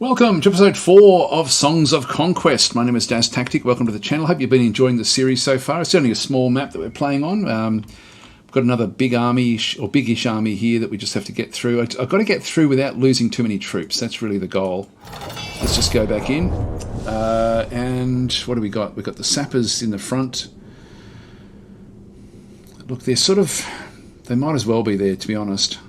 Welcome to episode 4 of Songs of Conquest. My name is Daz Tactic. Welcome to the channel. Hope you've been enjoying the series so far. It's only a small map that we're playing on. We've got another big army, or biggish army here that we just have to get through. I've got to get through without losing too many troops. That's really the goal. Let's just go back in. And what do we got? We've got the sappers in the front. Look, they're sort of... They might as well be there, to be honest.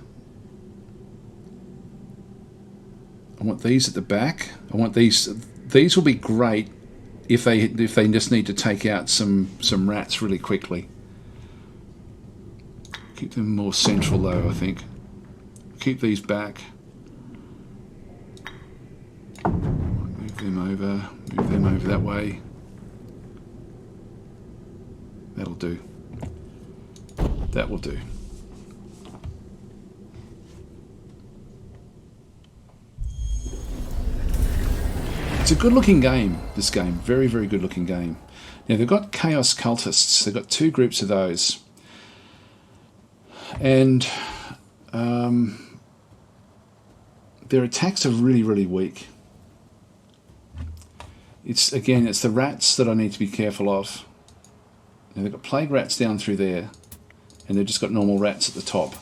I want these at the back. I want these. These will be great if they just need to take out some rats really quickly. Keep them more central though, I think. Keep these back. Move them over that way. That'll do. That will do. It's a good looking game, this game. Very, very good looking game. Now they've got Chaos Cultists. They've got two groups of those. And their attacks are really, really weak. It's the rats that I need to be careful of. Now they've got plague rats down through there. And they've just got normal rats at the top.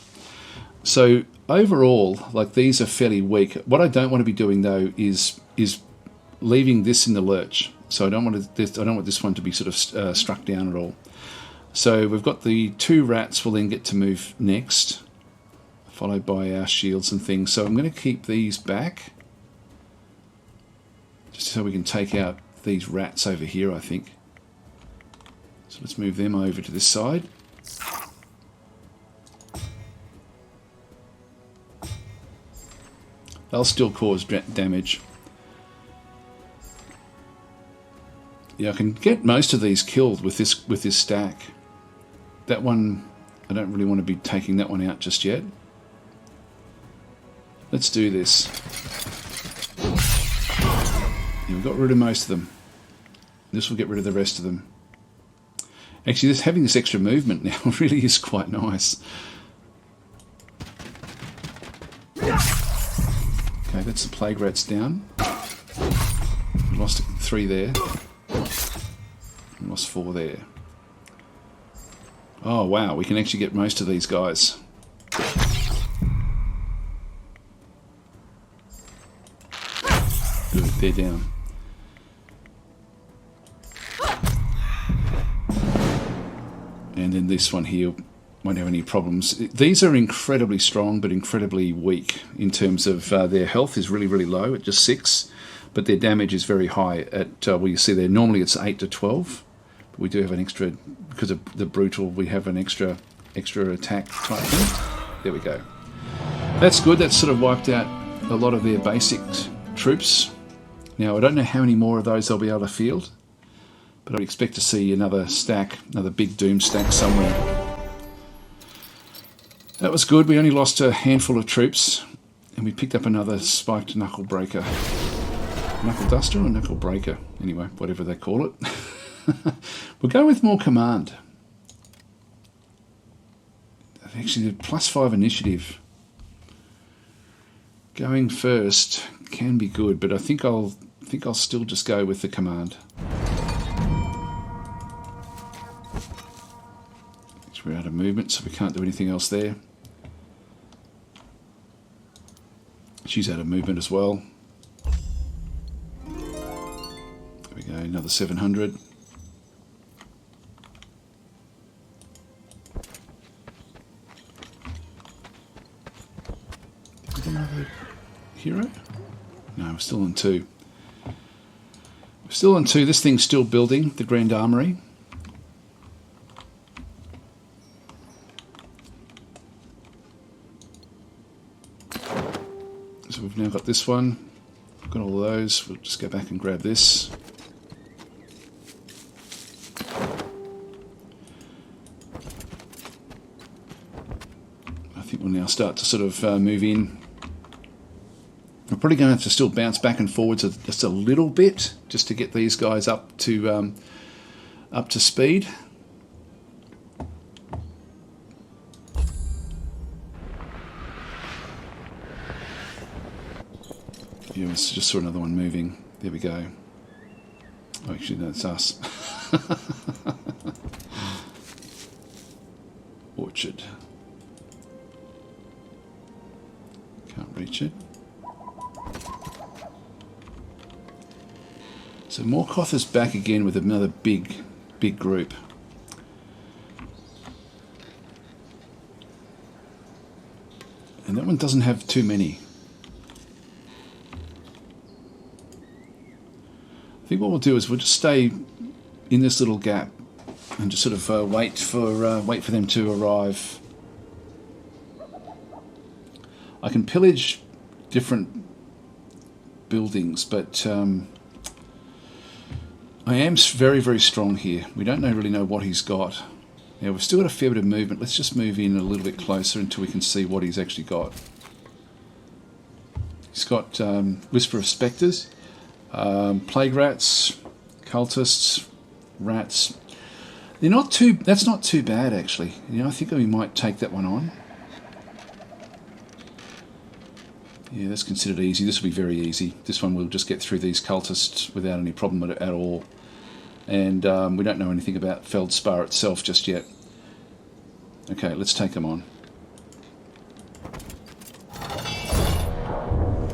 So overall, like, these are fairly weak. What I don't want to be doing though is leaving this in the lurch. So I don't want this one to be sort of struck down at all. So we've got the two rats will then get to move next, followed by our shields and things. So I'm going to keep these back, just so we can take out these rats over here, I think. So let's move them over to this side. They'll still cause damage. Yeah, I can get most of these killed with this stack. That one, I don't really want to be taking that one out just yet. Let's do this. Yeah, we've got rid of most of them. This will get rid of the rest of them. Actually, having this extra movement now really is quite nice. Okay, that's the plague rats down. We lost 3 there. Lost 4 there. Oh wow, we can actually get most of these guys. Good, they're down. And then this one here won't have any problems. These are incredibly strong but incredibly weak in terms of their health is really, really low at just 6, but their damage is very high at, well, you see there, normally it's 8 to 12. We do have an extra, because of the brutal, we have an extra attack type thing. There we go. That's good. That's sort of wiped out a lot of their basic troops. Now, I don't know how many more of those they'll be able to field, but I'd expect to see another stack, another big doom stack somewhere. That was good. We only lost a handful of troops, and we picked up another spiked knuckle breaker. Knuckle duster or knuckle breaker? Anyway, whatever they call it. We'll go with more command. Actually, the +5 initiative going first can be good, but I think I'll still just go with the command. We're out of movement, so we can't do anything else there. She's out of movement as well. There we go, another 700. Another hero? No, we're still on 2. We're still on 2. This thing's still building, the Grand Armory. So we've now got this one. We've got all those. We'll just go back and grab this. I think we'll now start to sort of move in. We're probably going to have to still bounce back and forwards just a little bit, just to get these guys up to speed. Yeah, we just saw another one moving. There we go. Oh, actually, no, it's us. Orchard. Can't reach it. So Morkoth is back again with another big group. And that one doesn't have too many. I think what we'll do is we'll just stay in this little gap and just sort of wait for them to arrive. I can pillage different buildings, but I am very, very strong here. We don't really know what he's got. Now we've still got a fair bit of movement. Let's just move in a little bit closer until we can see what he's actually got. He's got Whisper of Spectres, Plague Rats, Cultists, Rats. They're not too. That's not too bad actually. You know, I think we might take that one on. Yeah, that's considered easy. This will be very easy. This one we'll just get through these cultists without any problem at all. And we don't know anything about Feldspar itself just yet. Okay, let's take them on.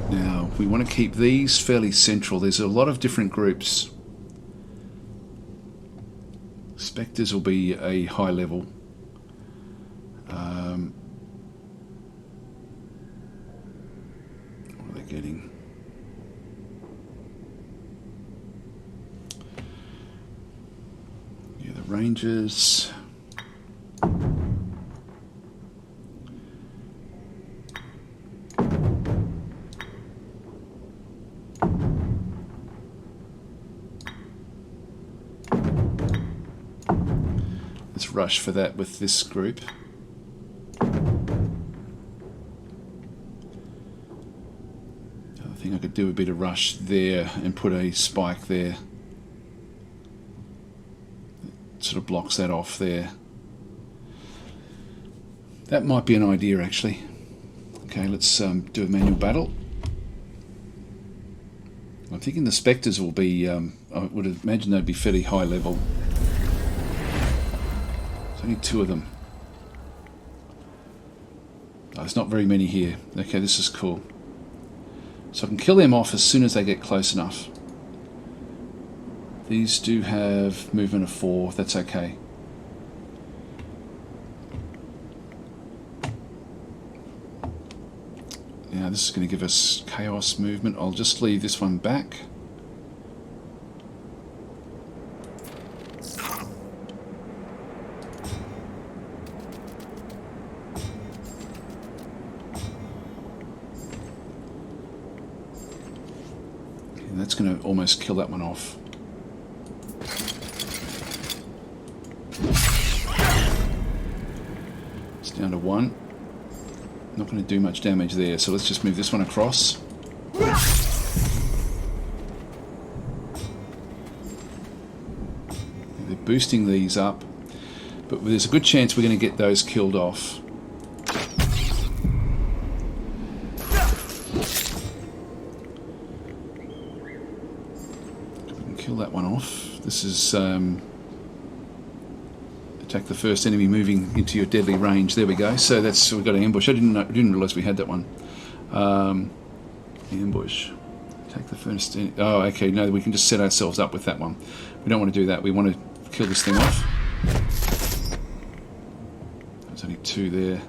Now, we want to keep these fairly central. There's a lot of different groups. Spectres will be a high level. What are they getting? Yeah, the Rangers. Let's rush for that with this group. I think I could do a bit of rush there and put a spike there. It sort of blocks that off there. That might be an idea actually. Okay, let's do a manual battle. I'm thinking the Spectres will be, I would imagine they'd be fairly high level. There's only two of them. Oh, there's not very many here. Okay, this is cool. So I can kill them off as soon as they get close enough. These do have movement of 4, that's okay. Now this is going to give us chaos movement. I'll just leave this one back. And that's going to almost kill that one off. It's down to 1. Not going to do much damage there, so let's just move this one across. They're boosting these up, but there's a good chance we're going to get those killed off. We can kill that one off. This is attack the first enemy moving into your deadly range. There we go. So that's, we've got an ambush. I didn't realise we had that one. Ambush. Attack the first enemy. Oh, okay. No, we can just set ourselves up with that one. We don't want to do that. We want to kill this thing off. There's only 2 there.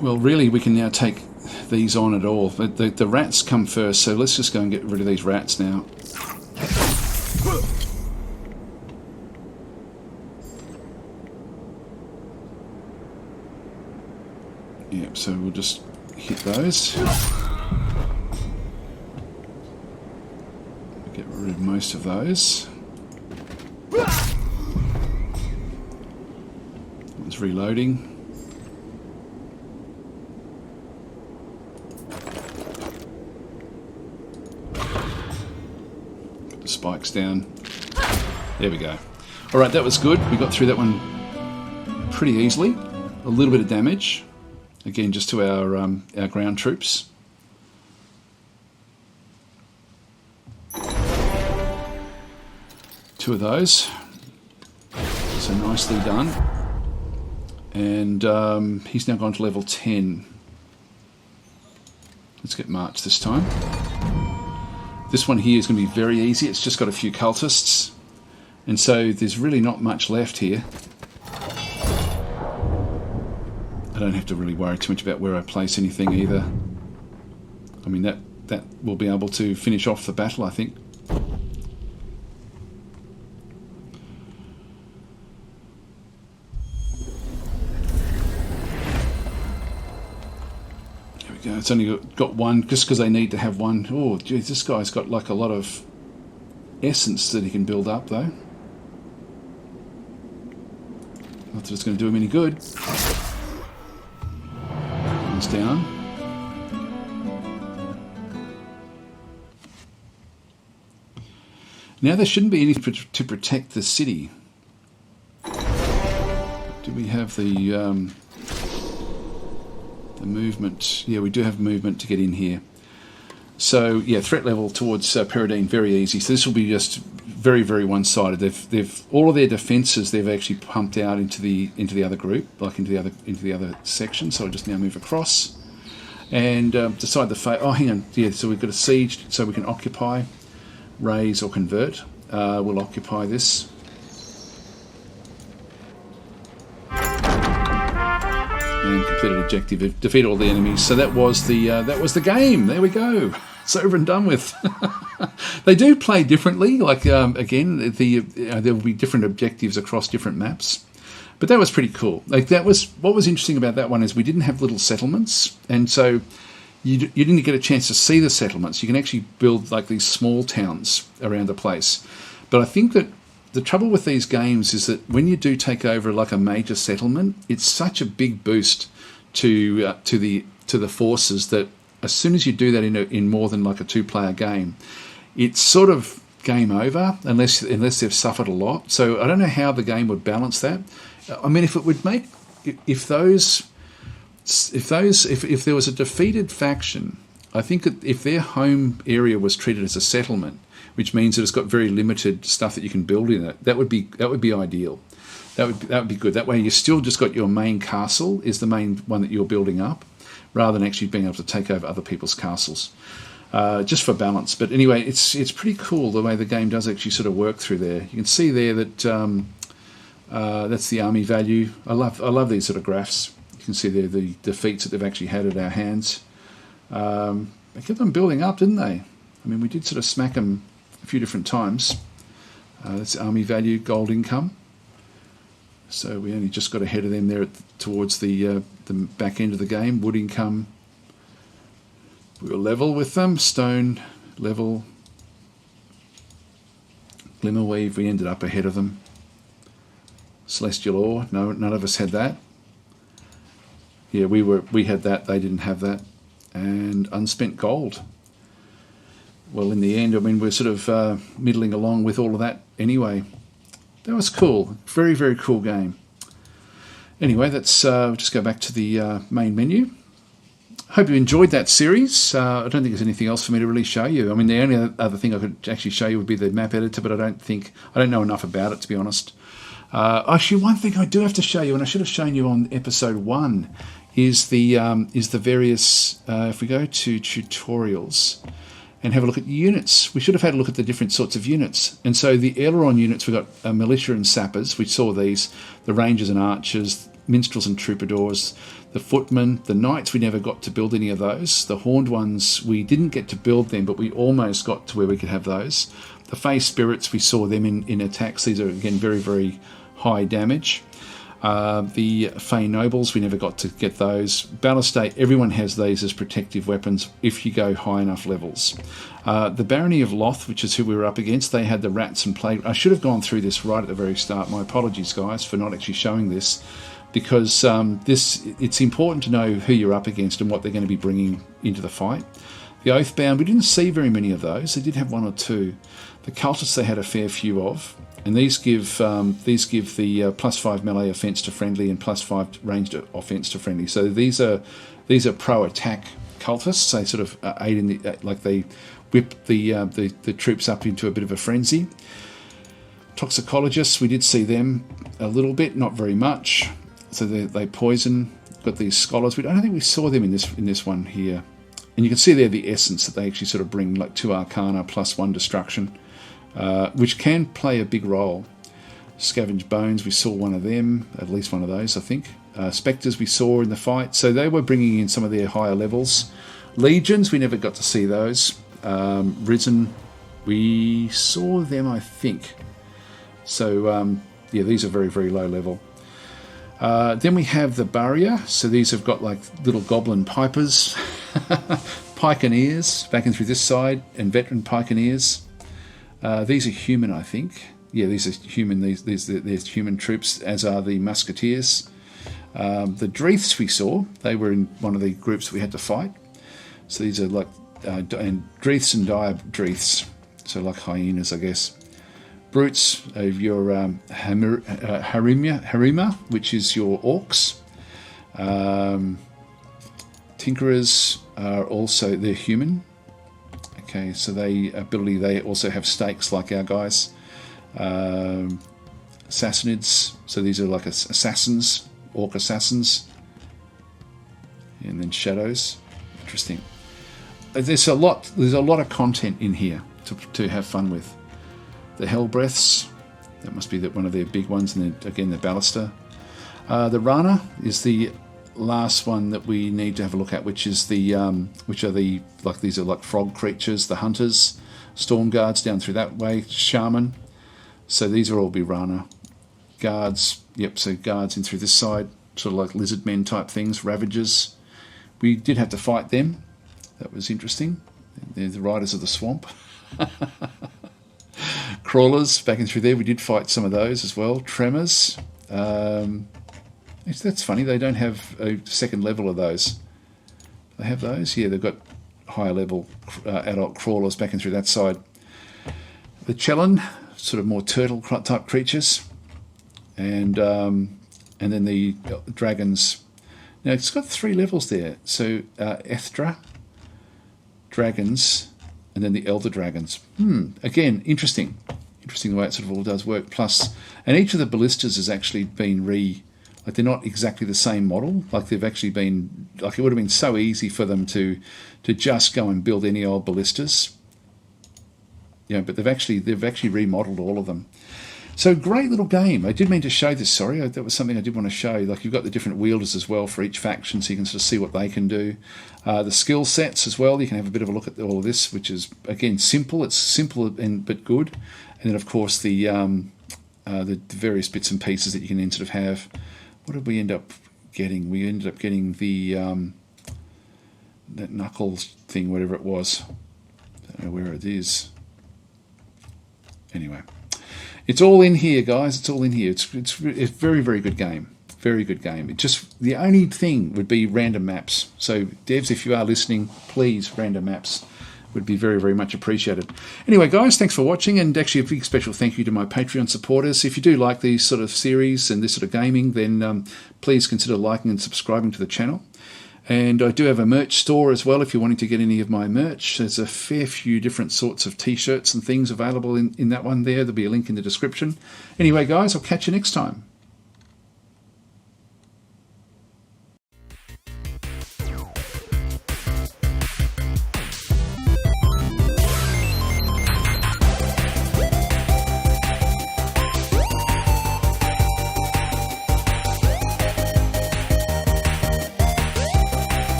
Well, really, we can now take these on at all. The rats come first, so let's just go and get rid of these rats now. Yep, so we'll just hit those. Get rid of most of those. It's reloading. Spikes down. There we go. Alright, that was good. We got through that one pretty easily. A little bit of damage, again, just to our ground troops. Two of those. So nicely done. And he's now gone to level 10. Let's get March this time. This one here is going to be very easy. It's just got a few cultists. And so there's really not much left here. I don't have to really worry too much about where I place anything either. I mean, that will be able to finish off the battle, I think. There we go. It's only got one, just because they need to have one. Oh, geez, this guy's got like a lot of essence that he can build up, though. Not that it's going to do him any good. One's down. Now there shouldn't be anything to protect the city. Do we have the movement? Yeah, we do have movement to get in here. So yeah, threat level towards Peridine very easy. So this will be just very, very one-sided. They've all of their defences they've actually pumped out into the other group, like into the other section. So I'll just now move across and decide the fate. Oh, hang on. Yeah, so we've got a siege, so we can occupy, raise or convert. We'll occupy this. And completed objective, defeat all the enemies. So that was the game. There we go. It's over and done with. They do play differently. Like again, there will be different objectives across different maps. But that was pretty cool. Like that was what was interesting about that one is we didn't have little settlements, and so you didn't get a chance to see the settlements. You can actually build like these small towns around the place. But I think that the trouble with these games is that when you do take over like a major settlement, it's such a big boost to the forces that as soon as you do that in more than like a two-player game, it's sort of game over unless they've suffered a lot. So I don't know how the game would balance that. I mean, if it would make if there was a defeated faction, I think that if their home area was treated as a settlement, which means that it's got very limited stuff that you can build in it, that would be ideal. That would be good. That way, you still just got your main castle is the main one that you're building up, rather than actually being able to take over other people's castles, just for balance. But anyway, it's pretty cool the way the game does actually sort of work through there. You can see there that that's the army value. I love these sort of graphs. You can see there the defeats that they've actually had at our hands. They kept on building up, didn't they? I mean, we did sort of smack them a few different times. That's army value, gold income. So we only just got ahead of them there towards the back end of the game. Wood income, we were level with them. Stone level. Glimmerweave, we ended up ahead of them. Celestial ore, no, none of us had that. Yeah, we had that. They didn't have that. And unspent gold. Well, in the end, I mean, we're sort of middling along with all of that anyway. That was cool. Very, very cool game. Anyway, let's just go back to the main menu. Hope you enjoyed that series. I don't think there's anything else for me to really show you. I mean, the only other thing I could actually show you would be the map editor, but I don't know enough about it, to be honest. Actually, one thing I do have to show you, and I should have shown you on episode 1, is the various. If we go to tutorials and have a look at units, we should have had a look at the different sorts of units. And so the aileron units, we've got militia and sappers. We saw these, the rangers and archers, minstrels and troubadours, the footmen, the knights. We never got to build any of those. The horned ones, we didn't get to build them, but we almost got to where we could have those. The Fey spirits, we saw them in attacks. These are again very, very high damage. The Fey nobles, we never got to get those. Ballistate, everyone has these as protective weapons if you go high enough levels. The Barony of Loth, which is who we were up against, they had the rats and plague. I should have gone through this right at the very start. My apologies, guys, for not actually showing this, because it's important to know who you're up against and what they're going to be bringing into the fight. The Oathbound, we didn't see very many of those. They did have one or two. The Cultists they had a fair few of, and these give the +5 melee offense to friendly and +5 ranged offense to friendly. So these are pro attack cultists. They sort of aid in the like they whip the troops up into a bit of a frenzy. Toxicologists, we did see them a little bit, not very much. So they poison. Got these scholars. I don't think we saw them in this one here. And you can see there the essence that they actually sort of bring, like 2 Arcana +1 Destruction, which can play a big role. Scavenge Bones, we saw one of them, at least one of those, I think. Spectres we saw in the fight, so they were bringing in some of their higher levels. Legions, we never got to see those. Risen, we saw them, I think. So, yeah, these are very, very low level. Then we have the Barrier, so these have got like little goblin pipers, Pikeneers backing through this side, and veteran Pikeneers. These are human, I think. Yeah, these are human. These human troops, as are the Musketeers. The Dreiths we saw, they were in one of the groups we had to fight. So these are like and Dreiths and Dire Dreiths, so like hyenas, I guess. Brutes of your Harima, which is your orcs. Tinkerers are also, they're human. Okay, so they also have stakes like our guys. Assassinids, so these are like assassins, orc assassins. And then shadows. Interesting. There's a lot of content in here to have fun with. The Hellbreaths, that must be one of their big ones, and then again the Ballista. The Rana is the last one that we need to have a look at, which is these are like frog creatures, the Hunters, Storm Guards down through that way, Shaman. So these are all be Rana. Guards, yep, so guards in through this side, sort of like lizard men type things, Ravagers. We did have to fight them. That was interesting. They're the Riders of the Swamp. Crawlers backing through there, we did fight some of those as well. Tremors, that's funny, they don't have a second level of those. They have those? Yeah, they've got higher level adult crawlers backing through that side. The Chelon, sort of more turtle type creatures, and then the dragons. Now it's got 3 levels there, so Ethra, dragons, and then the Elder Dragons. Again, interesting the way it sort of all does work. Plus, and each of the ballistas has actually been like they're not exactly the same model. Like they've actually been, like it would have been so easy for them to just go and build any old ballistas. But they've actually remodeled all of them. So great little game. I did mean to show this, sorry. That was something I did want to show. Like you've got the different wielders as well for each faction, so you can sort of see what they can do. The skill sets as well, you can have a bit of a look at all of this, which is, again, simple. It's simple but good. And then, of course, the various bits and pieces that you can then sort of have. What did we end up getting? We ended up getting the that knuckles thing, whatever it was. I don't know where it is. Anyway. It's all in here, guys. It's all in here. It's a very, very good game. Very good game. It just, the only thing would be random maps. So, devs, if you are listening, please, random maps would be very, very much appreciated. Anyway, guys, thanks for watching, and actually a big special thank you to my Patreon supporters. If you do like these sort of series and this sort of gaming, then please consider liking and subscribing to the channel. And I do have a merch store as well if you're wanting to get any of my merch. There's a fair few different sorts of t-shirts and things available in that one there. There'll be a link in the description. Anyway, guys, I'll catch you next time.